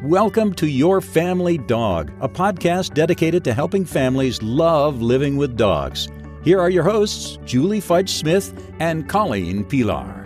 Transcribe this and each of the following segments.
Welcome to Your Family Dog, a podcast dedicated to helping families love living with dogs. Here are your hosts, Julie Fudge Smith and Colleen Pelar.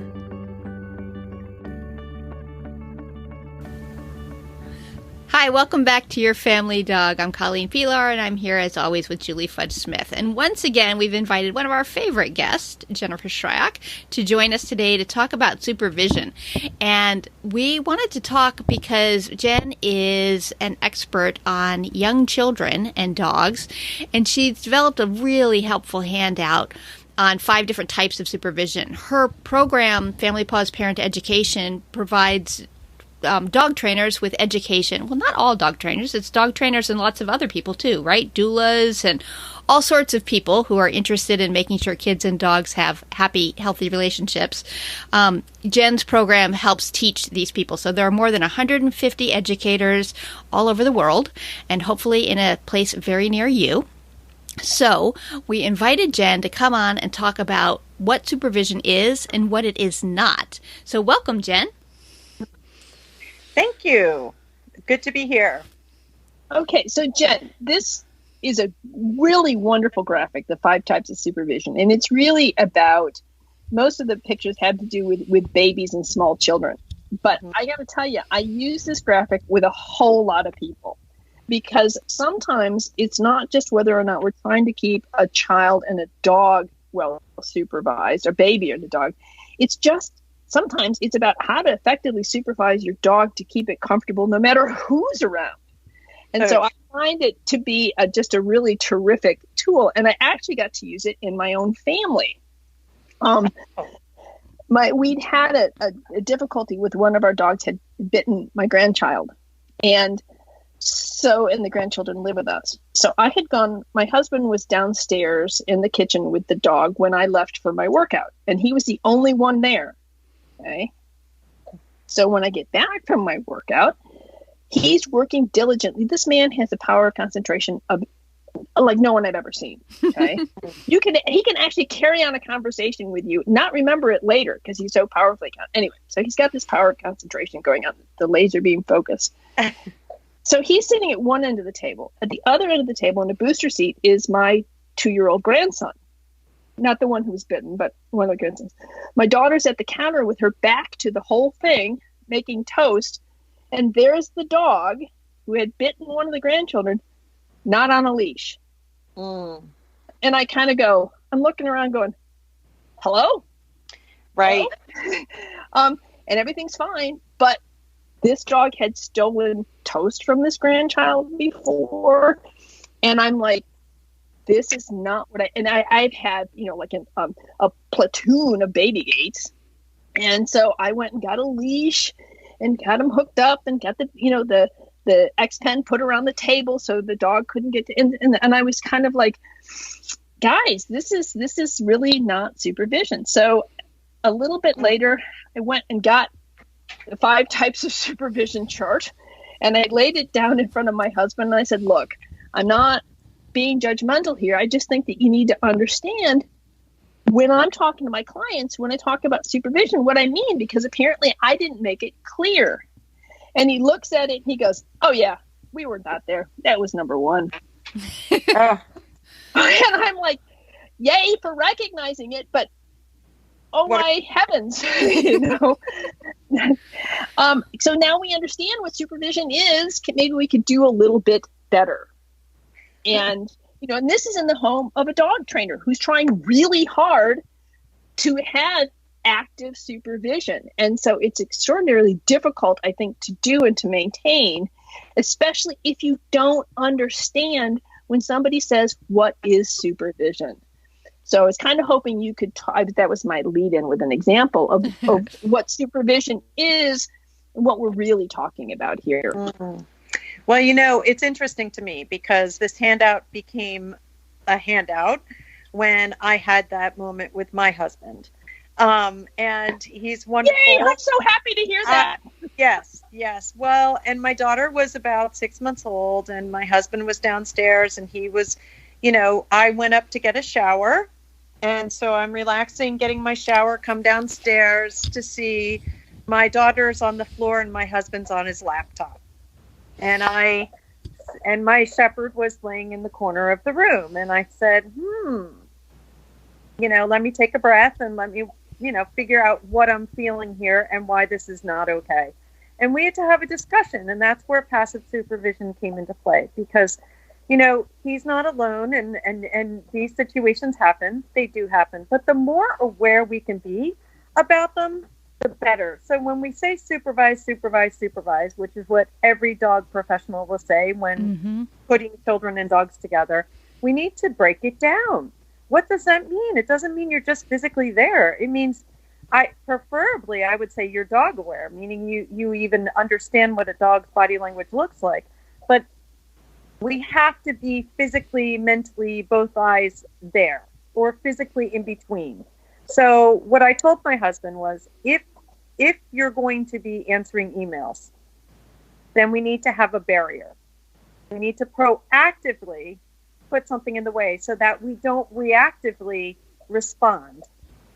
Hi, welcome back to Your Family Dog. I'm Colleen Pelar, and I'm here as always with Julie Fudge Smith. And once again, we've invited one of our favorite guests, Jennifer Shyrock, to join us today to talk about supervision. And we wanted to talk because Jen is an expert on young children and dogs, and she's developed a really helpful handout on 5 different types of supervision. Her program, Family Paws Parent Education, provides dog trainers with education. Well, not all dog trainers. It's dog trainers and lots of other people too, right? Doulas and all sorts of people who are interested in making sure kids and dogs have happy, healthy relationships. Jen's program helps teach these people. So there are more than 150 educators all over the world, and hopefully in a place very near you. So we invited Jen to come on and talk about what supervision is and what it is not. So welcome, Jen. Thank you. Good to be here. Okay, so Jen, this is a really wonderful graphic, the 5 types of supervision. And it's really about, most of the pictures have to do with babies and small children. But I got to tell you, I use this graphic with a whole lot of people. Because sometimes it's not just whether or not we're trying to keep a child and a dog well supervised, or baby and a dog. It's just, sometimes it's about how to effectively supervise your dog to keep it comfortable no matter who's around. And so I find it to be just a really terrific tool. And I actually got to use it in my own family. We'd had a difficulty with one of our dogs had bitten my grandchild. And the grandchildren live with us. So my husband was downstairs in the kitchen with the dog when I left for my workout. And he was the only one there. Okay. So when I get back from my workout, he's working diligently. This man has a power of concentration of like no one I've ever seen. Okay. He can actually carry on a conversation with you, not remember it later because he's so powerfully. Anyway, so he's got this power of concentration going on, the laser beam focus. So he's sitting at one end of the table. At the other end of the table in a booster seat is my 2-year-old grandson. Not the one who was bitten, but one of the grandsons. My daughter's at the counter with her back to the whole thing, making toast. And there's the dog who had bitten one of the grandchildren, not on a leash. And I kind of go, I'm looking around going, hello? Right. Hello? And everything's fine. But this dog had stolen toast from this grandchild before. And I'm like, this is not what I've had, like a platoon of baby gates. And so I went and got a leash and got him hooked up and got the X-Pen put around the table so the dog couldn't get to, and I was kind of like, guys, this is really not supervision. So a little bit later, I went and got the 5 types of supervision chart, and I laid it down in front of my husband and I said, look, I'm not being judgmental here. I just think that you need to understand when I'm talking to my clients, when I talk about supervision, what I mean, because apparently I didn't make it clear. And he looks at it and he goes, oh yeah, we were not there. That was number 1. And I'm like, yay for recognizing it, but oh my heavens, So now we understand what supervision is. Maybe we could do a little bit better. And, and this is in the home of a dog trainer who's trying really hard to have active supervision. And so it's extraordinarily difficult, I think, to do and to maintain, especially if you don't understand when somebody says, what is supervision? So I was kind of hoping you could that was my lead in with an example of what supervision is and what we're really talking about here. Mm-hmm. Well, it's interesting to me because this handout became a handout when I had that moment with my husband. And he's wonderful. Yay, I'm so happy to hear that. Yes. Well, and my daughter was about 6 months old and my husband was downstairs and he was, I went up to get a shower. And so I'm relaxing, getting my shower, come downstairs to see my daughter's on the floor and my husband's on his laptop. And my shepherd was laying in the corner of the room. And I said, let me take a breath and let me, figure out what I'm feeling here and why this is not okay. And we had to have a discussion. And that's where passive supervision came into play, because, he's not alone, and these situations happen. They do happen. But the more aware we can be about them, the better. So when we say supervise, which is what every dog professional will say when putting children and dogs together, we need to break it down. What does that mean? It doesn't mean you're just physically there. It means, preferably, I would say you're dog aware, meaning you even understand what a dog's body language looks like. But we have to be physically, mentally, both eyes there, or physically in between. So what I told my husband was, if you're going to be answering emails, then we need to have a barrier. We need to proactively put something in the way so that we don't reactively respond.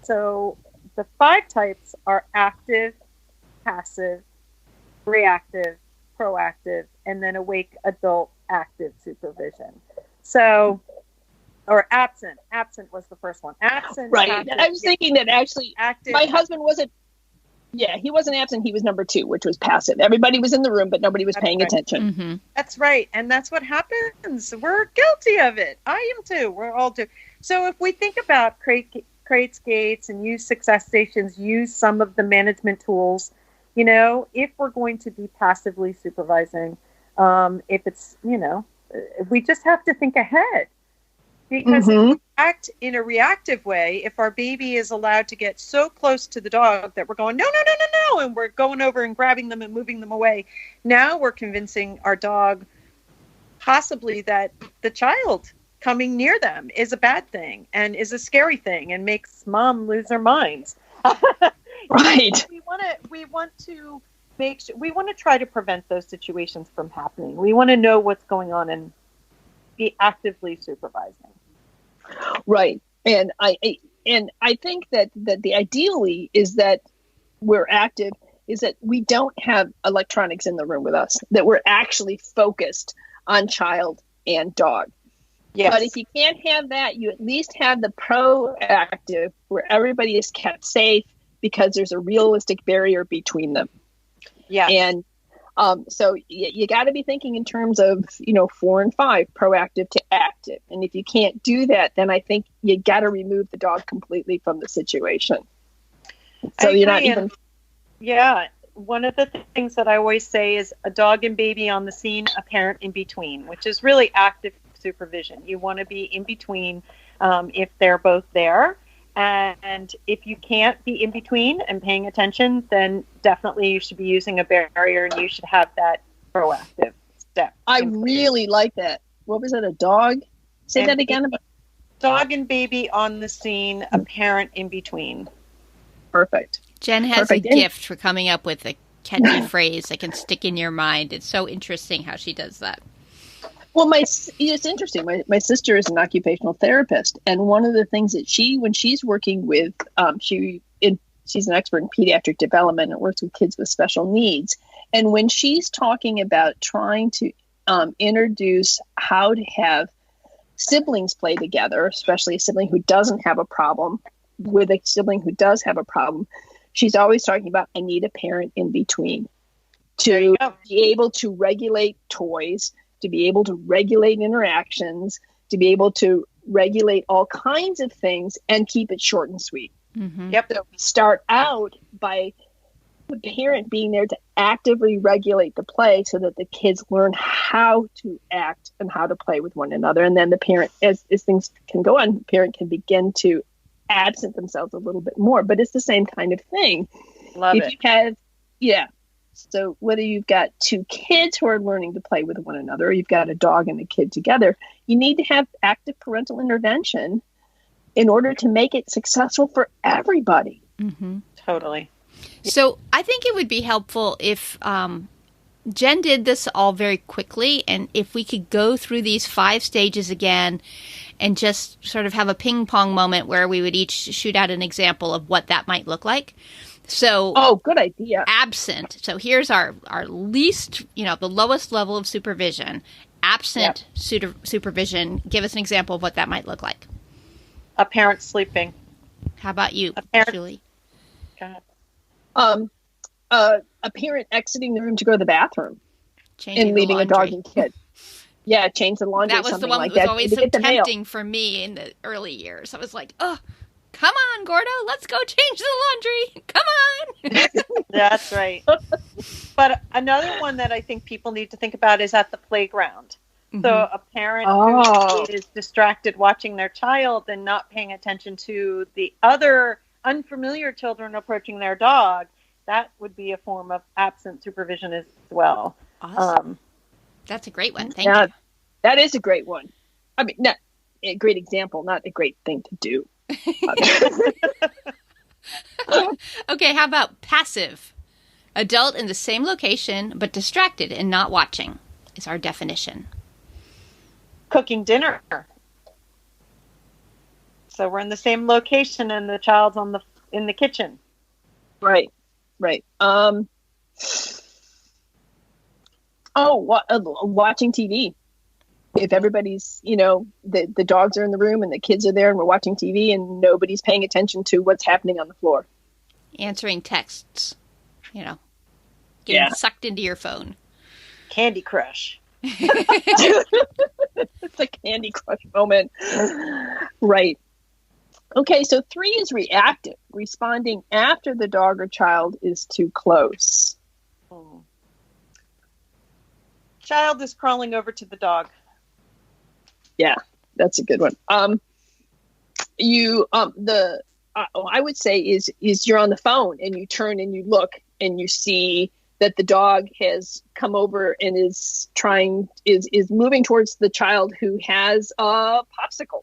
So the 5 types are active, passive, reactive, proactive, and then awake, adult, active supervision. So, or absent. Absent was the first one. Absent. Right. Active, I was thinking that actually active. My husband wasn't. Yeah, he wasn't absent. He was number 2, which was passive. Everybody was in the room, but nobody was paying attention. Mm-hmm. That's right. And that's what happens. We're guilty of it. I am too. We're all do. So if we think about crates, gates, and use success stations, use some of the management tools, if we're going to be passively supervising, if it's, we just have to think ahead. Because if we act in a reactive way, if our baby is allowed to get so close to the dog that we're going, no, and we're going over and grabbing them and moving them away, now we're convincing our dog possibly that the child coming near them is a bad thing and is a scary thing and makes mom lose her mind. Right. We want to try to prevent those situations from happening. We want to know what's going on and be actively supervising. Right. And I think that the ideally is that we're active, is that we don't have electronics in the room with us, that we're actually focused on child and dog. Yes. But if you can't have that, you at least have the proactive where everybody is kept safe because there's a realistic barrier between them. Yeah. And so you got to be thinking in terms of, 4 and 5, proactive to active. And if you can't do that, then I think you got to remove the dog completely from the situation. So you're not even. Yeah. One of the things that I always say is a dog and baby on the scene, a parent in between, which is really active supervision. You want to be in between if they're both there. And if you can't be in between and paying attention, then definitely you should be using a barrier and you should have that proactive step. I really like that. What was it, a dog? Say that again. Dog and baby on the scene, a parent in between. Perfect. Jen has a gift for coming up with a catchy phrase that can stick in your mind. It's so interesting how she does that. Well, it's interesting. My sister is an occupational therapist, and one of the things that when she's working with, she's an expert in pediatric development and works with kids with special needs. And when she's talking about trying to introduce how to have siblings play together, especially a sibling who doesn't have a problem with a sibling who does have a problem, she's always talking about, I need a parent in between to be able to regulate toys, to be able to regulate interactions, to be able to regulate all kinds of things and keep it short and sweet. Mm-hmm. Yep. So we start out by the parent being there to actively regulate the play so that the kids learn how to act and how to play with one another. And then the parent, as things can go on, the parent can begin to absent themselves a little bit more. But it's the same kind of thing. Love it. So whether you've got 2 kids who are learning to play with one another, or you've got a dog and a kid together, you need to have active parental intervention in order to make it successful for everybody. Mm-hmm. Totally. So I think it would be helpful if Jen did this all very quickly, and if we could go through these 5 stages again and just sort of have a ping pong moment where we would each shoot out an example of what that might look like. So, oh, good idea. Absent. So here's our least, the lowest level of supervision. Absent supervision. Give us an example of what that might look like. A parent sleeping. How about you, Julie? God. A parent exiting the room to go to the bathroom Changing and leaving the a dog and kid. Yeah, change the laundry. That was the one like that was that. always so tempting for me in the early years. I was like, oh, come on, Gordo, let's go change the laundry. Come on. That's right. But another one that I think people need to think about is at the playground. Mm-hmm. So a parent who is distracted watching their child and not paying attention to the other unfamiliar children approaching their dog, that would be a form of absent supervision as well. Awesome. That's a great one. Thank you. That is a great one. I mean, not a great example, not a great thing to do. Okay, how about passive? Adult in the same location, but distracted and not watching is our definition. Cooking dinner. So we're in the same location and the child's in the kitchen. Right. Watching TV. If everybody's, the dogs are in the room and the kids are there and we're watching TV and nobody's paying attention to what's happening on the floor. Answering texts, getting sucked into your phone. Candy Crush. It's a Candy Crush moment. Right. Okay, so 3 is reactive, responding after the dog or child is too close. Child is crawling over to the dog. Yeah, that's a good one. I would say is you're on the phone and you turn and you look and you see that the dog has come over and is moving towards the child who has a popsicle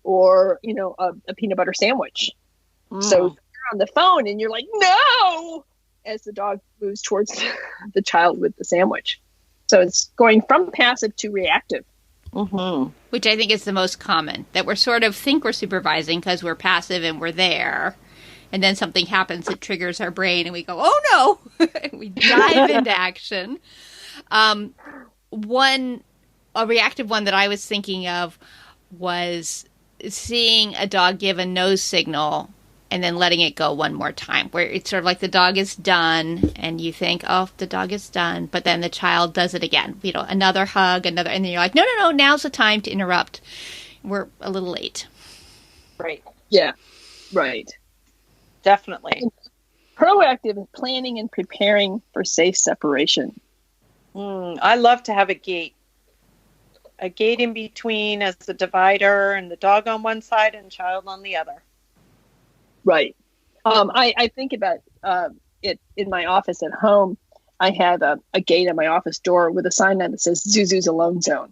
or, a peanut butter sandwich. So you're on the phone and you're like, no, as the dog moves towards the child with the sandwich. So it's going from passive to reactive. Mm-hmm. Which I think is the most common, that we're sort of think we're supervising because we're passive and we're there. And then something happens that triggers our brain and we go, oh no, we dive into action. A reactive one that I was thinking of was seeing a dog give a nose signal and then letting it go one more time, where it's sort of like the dog is done and you think, oh, the dog is done. But then the child does it again, another hug, and then you're like, no, now's the time to interrupt. We're a little late. Right. Yeah. Right. Definitely. Proactive planning and preparing for safe separation. I love to have a gate in between as the divider and the dog on one side and child on the other. Right. I think about it in my office at home. I have a gate at my office door with a sign that says Zuzu's alone zone.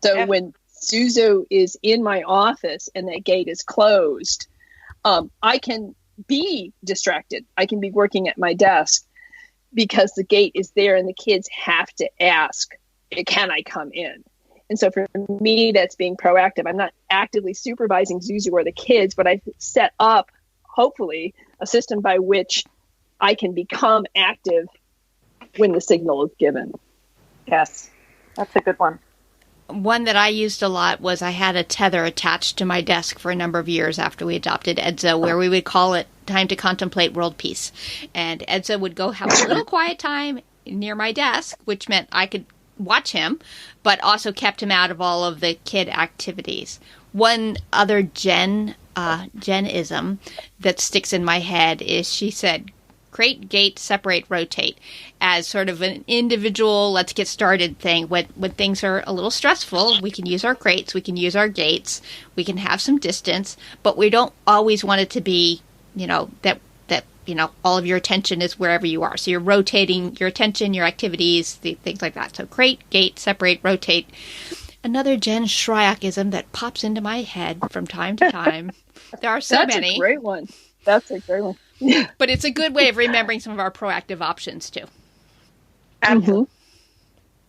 So when Zuzu is in my office and that gate is closed, I can be distracted. I can be working at my desk because the gate is there and the kids have to ask, can I come in? And so for me, that's being proactive. I'm not actively supervising Zuzu or the kids, but I've set up, hopefully, a system by which I can become active when the signal is given. Yes, that's a good one. One that I used a lot was I had a tether attached to my desk for a number of years after we adopted Edza, where we would call it time to contemplate world peace. And Edza would go have a little quiet time near my desk, which meant I could watch him, but also kept him out of all of the kid activities. One other Jenism that sticks in my head is she said, crate, gate, separate, rotate, as sort of an individual, let's get started thing. When things are a little stressful, we can use our crates, we can use our gates, we can have some distance, but we don't always want it to be, that all of your attention is wherever you are. So you're rotating your attention, your activities, things like that. So crate, gate, separate, rotate. Another Jen Shyrockism that pops into my head from time to time. There are so many. That's a great one. That's a great one. But it's a good way of remembering some of our proactive options, too. Absolutely.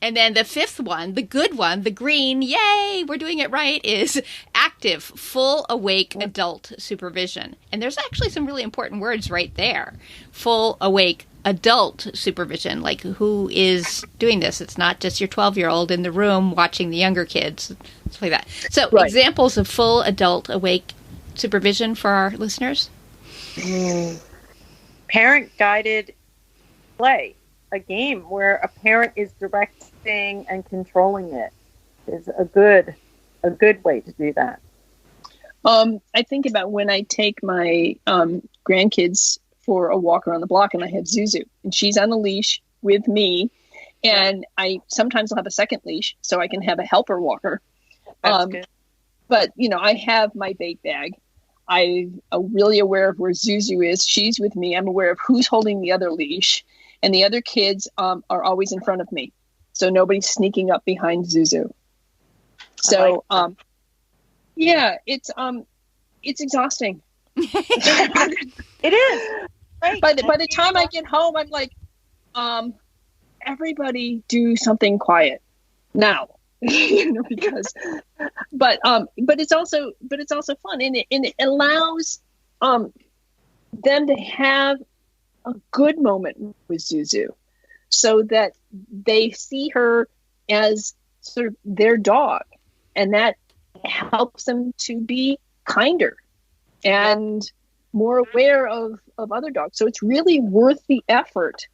And then the fifth one, the good one, the green, yay, we're doing it right, is active, full awake adult supervision. And there's actually some really important words right there. Full awake adult supervision, like who is doing this? It's not just your 12-year-old in the room watching the younger kids, stuff like that. So examples of full adult awake supervision for our listeners? Parent-guided play. A game where a parent is directing and controlling it is a good way to do that. I think about when I take my grandkids for a walk around the block, and I have Zuzu, and she's on a leash with me, and I sometimes will have a second leash so I can have a helper walker. That's good. But I have my bait bag. I'm really aware of where Zuzu is. She's with me. I'm aware of who's holding the other leash. And the other kids are always in front of me. So nobody's sneaking up behind Zuzu. So, it's exhausting. It is. Right. By the time I get home, I'm like, everybody do something quiet now. But it's also fun, and it allows them to have a good moment with Zuzu, so that they see her as sort of their dog, and that helps them to be kinder and more aware of other dogs. So it's really worth the effort,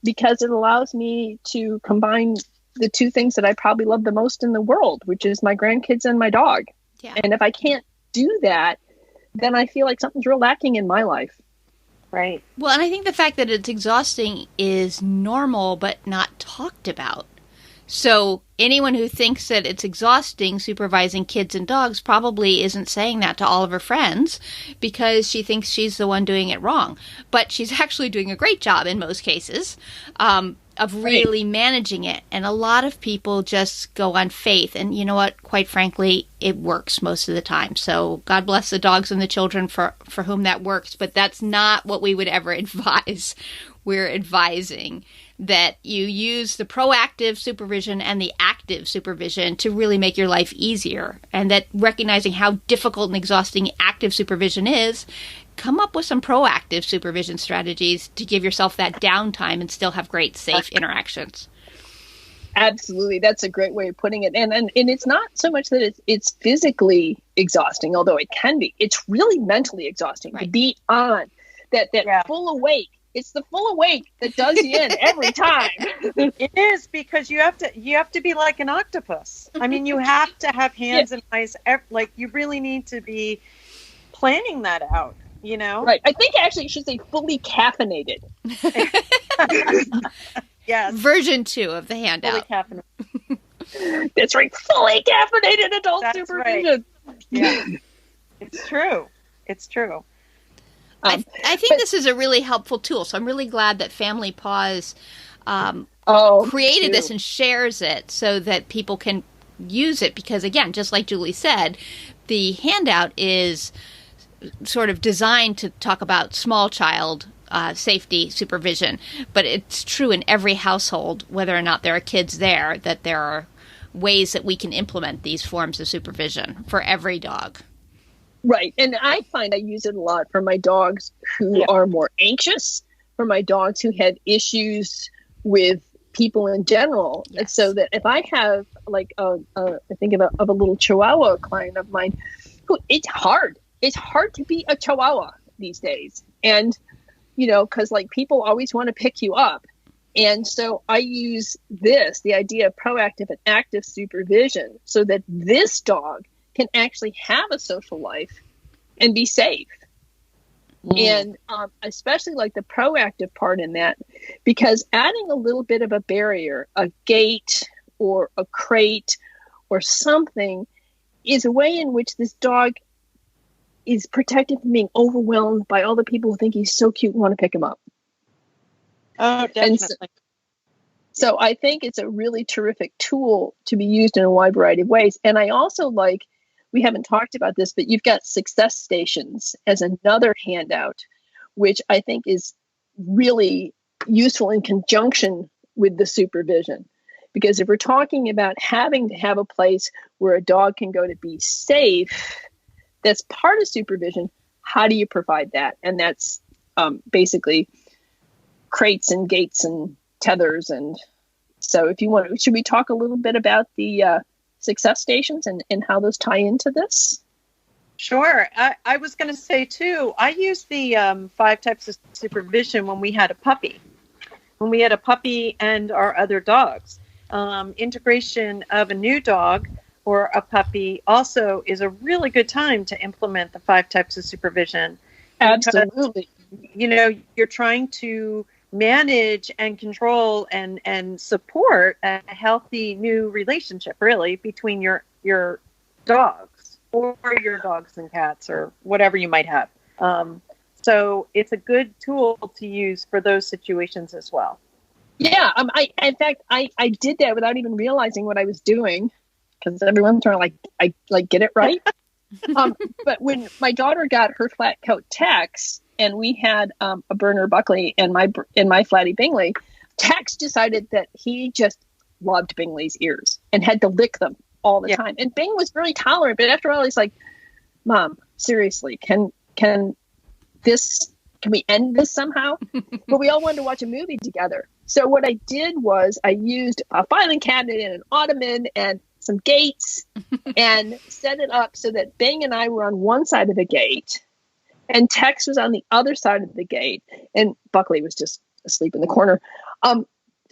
because it allows me to combine the two things that I probably love the most in the world, which is my grandkids and my dog. Yeah. And if I can't do that, then I feel like something's real lacking in my life. Right. Well, and I think the fact that it's exhausting is normal, but not talked about. So anyone who thinks that it's exhausting supervising kids and dogs probably isn't saying that to all of her friends, because she thinks she's the one doing it wrong. But she's actually doing a great job in most cases of really managing it. And a lot of people just go on faith. And you know what? Quite frankly, it works most of the time. So God bless the dogs and the children for whom that works. But that's not what we would ever advise. We're advising that you use the proactive supervision and the active supervision to really make your life easier. And that recognizing how difficult and exhausting active supervision is, come up with some proactive supervision strategies to give yourself that downtime and still have great, safe interactions. Absolutely. That's a great way of putting it. And it's not so much that it's physically exhausting, although it can be. It's really mentally exhausting to be on that full awake. It's the full awake that does you in every time. It is, because you have to be like an octopus. I mean, you have to have hands and eyes. Like, you really need to be planning that out. Right. I think actually you should say fully caffeinated. Yes. Version 2 of the handout. Fully caffeinated. That's right. Fully caffeinated adult supervision. Right. Yeah. It's true. It's true. I think this is a really helpful tool. So I'm really glad that Family Paws created this and shares it so that people can use it. Because again, just like Julie said, the handout is sort of designed to talk about small child safety supervision, but it's true in every household, whether or not there are kids there, that there are ways that we can implement these forms of supervision for every dog. Right. And I find I use it a lot for my dogs who are more anxious, for my dogs who have issues with people in general. Yes. So that if I have like I think of a little Chihuahua client of mine who it's hard to be a Chihuahua these days. And, because like people always want to pick you up. And so I use the idea of proactive and active supervision, so that this dog can actually have a social life and be safe. And especially like the proactive part in that, because adding a little bit of a barrier, a gate or a crate or something, is a way in which this dog is protected from being overwhelmed by all the people who think he's so cute and want to pick him up. Oh, definitely. So I think it's a really terrific tool to be used in a wide variety of ways. And I also we haven't talked about this, but you've got success stations as another handout, which I think is really useful in conjunction with the supervision. Because if we're talking about having to have a place where a dog can go to be safe, that's part of supervision. How do you provide that? And that's basically crates and gates and tethers. And so if you want, should we talk a little bit about the success stations and how those tie into this? Sure. I was going to say, too, I used the 5 types of supervision when we had a puppy. When we had a puppy and our other dogs. Integration of a new dog or a puppy also is a really good time to implement the 5 types of supervision. Absolutely. Because, you're trying to manage and control and support a healthy new relationship, really, between your dogs. Or your dogs and cats or whatever you might have. So it's a good tool to use for those situations as well. Yeah. In fact, I did that without even realizing what I was doing because every once in a while, I get it right. But when my daughter got her flat coat Tex and we had a Berner Buckley and my Flatty Bingley, Tex decided that he just loved Bingley's ears and had to lick them all the time. And Bing was really tolerant, but after all, he's like, Mom, seriously, can we end this somehow? But we all wanted to watch a movie together. So what I did was I used a filing cabinet and an ottoman and some gates and set it up so that Bing and I were on one side of the gate and Tex was on the other side of the gate and Buckley was just asleep in the corner.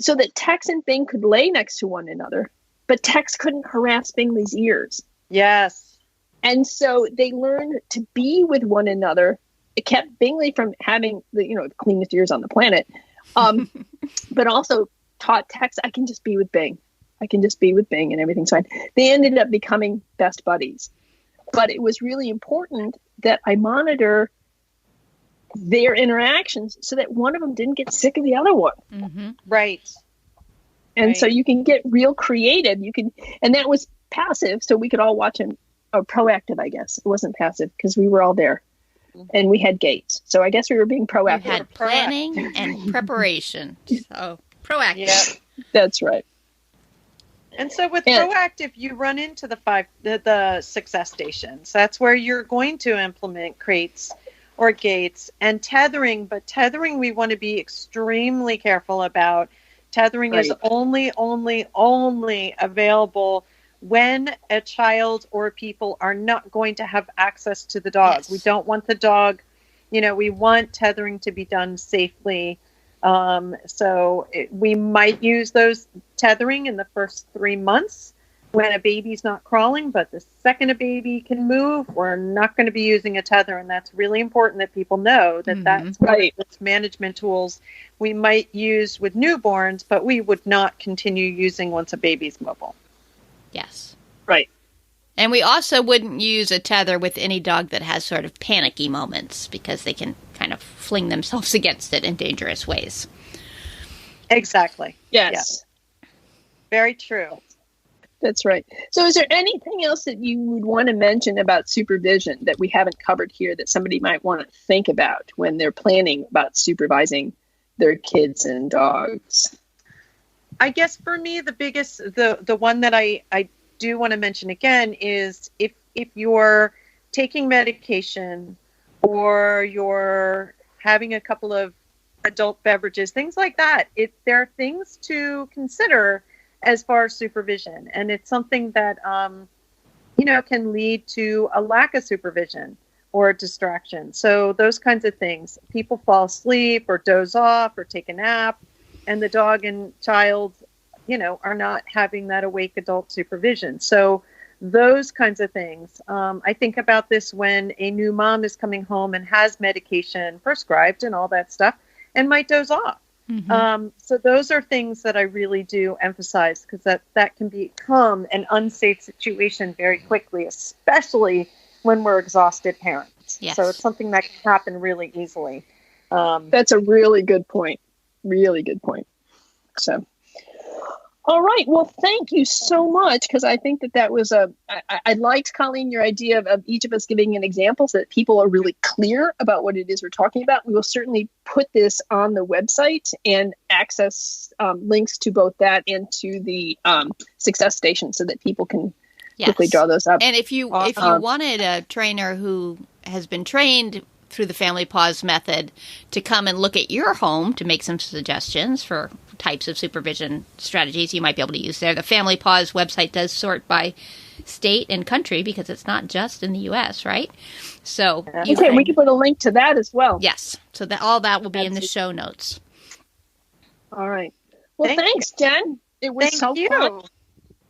So that Tex and Bing could lay next to one another. But Tex couldn't harass Bingley's ears. Yes. And so they learned to be with one another. It kept Bingley from having the cleanest ears on the planet. But also taught Tex, I can just be with Bing. I can just be with Bing and everything's fine. They ended up becoming best buddies. But it was really important that I monitor their interactions so that one of them didn't get sick of the other one. Mm-hmm. Right. And so you can get real creative. And that was passive. So we could all watch him, or proactive, I guess. It wasn't passive because we were all there and we had gates. So I guess we were being proactive. We had planning and preparation. So proactive. Yeah. That's right. And so with proactive, you run into the success stations. That's where you're going to implement crates or gates and tethering. But tethering, we want to be extremely careful about. Tethering is only available when a child or people are not going to have access to the dog. Yes. We don't want the dog, we want tethering to be done safely. We might use those tethering in the first 3 months when a baby's not crawling, but the second a baby can move, we're not going to be using a tether. And that's really important that people know that that's right. Those management tools we might use with newborns, but we would not continue using once a baby's mobile. Yes. Right. And we also wouldn't use a tether with any dog that has sort of panicky moments because they can kind of fling themselves against it in dangerous ways. Exactly. Yes. Yeah. Very true. That's right. So is there anything else that you would want to mention about supervision that we haven't covered here that somebody might want to think about when they're planning about supervising their kids and dogs? I guess for me, the biggest, the one that I do want to mention again is if you're taking medication or you're having a couple of adult beverages, things like that, there are things to consider as far as supervision. And it's something that, can lead to a lack of supervision or distraction. So those kinds of things. People fall asleep or doze off or take a nap, and the dog and child, are not having that awake adult supervision. So those kinds of things. I think about this when a new mom is coming home and has medication prescribed and all that stuff and might doze off. Mm-hmm. So those are things that I really do emphasize because that can become an unsafe situation very quickly, especially when we're exhausted parents. Yes. So it's something that can happen really easily. That's a really good point. Really good point. So, All right. Well, thank you so much, because I think that was I liked, Colleen, your idea of each of us giving an example so that people are really clear about what it is we're talking about. We will certainly put this on the website and access links to both that and to the Success Station so that people can quickly draw those up. And if you wanted a trainer who has been trained through the Family Paws method to come and look at your home to make some suggestions for types of supervision strategies you might be able to use there. The Family Paws website does sort by state and country because it's not just in the U.S., right? So we can put a link to that as well. Yes. So that all that will be in the show notes. All right. Well, thanks, Jen. It was so fun.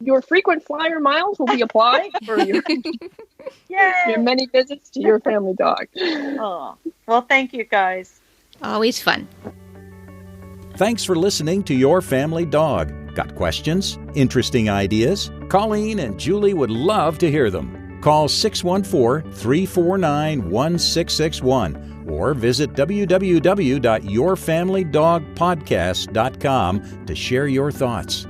Your frequent flyer miles will be applied for your many visits to your family dog. Oh, well, thank you, guys. Always fun. Thanks for listening to Your Family Dog. Got questions? Interesting ideas? Colleen and Julie would love to hear them. Call 614-349-1661 or visit www.yourfamilydogpodcast.com to share your thoughts.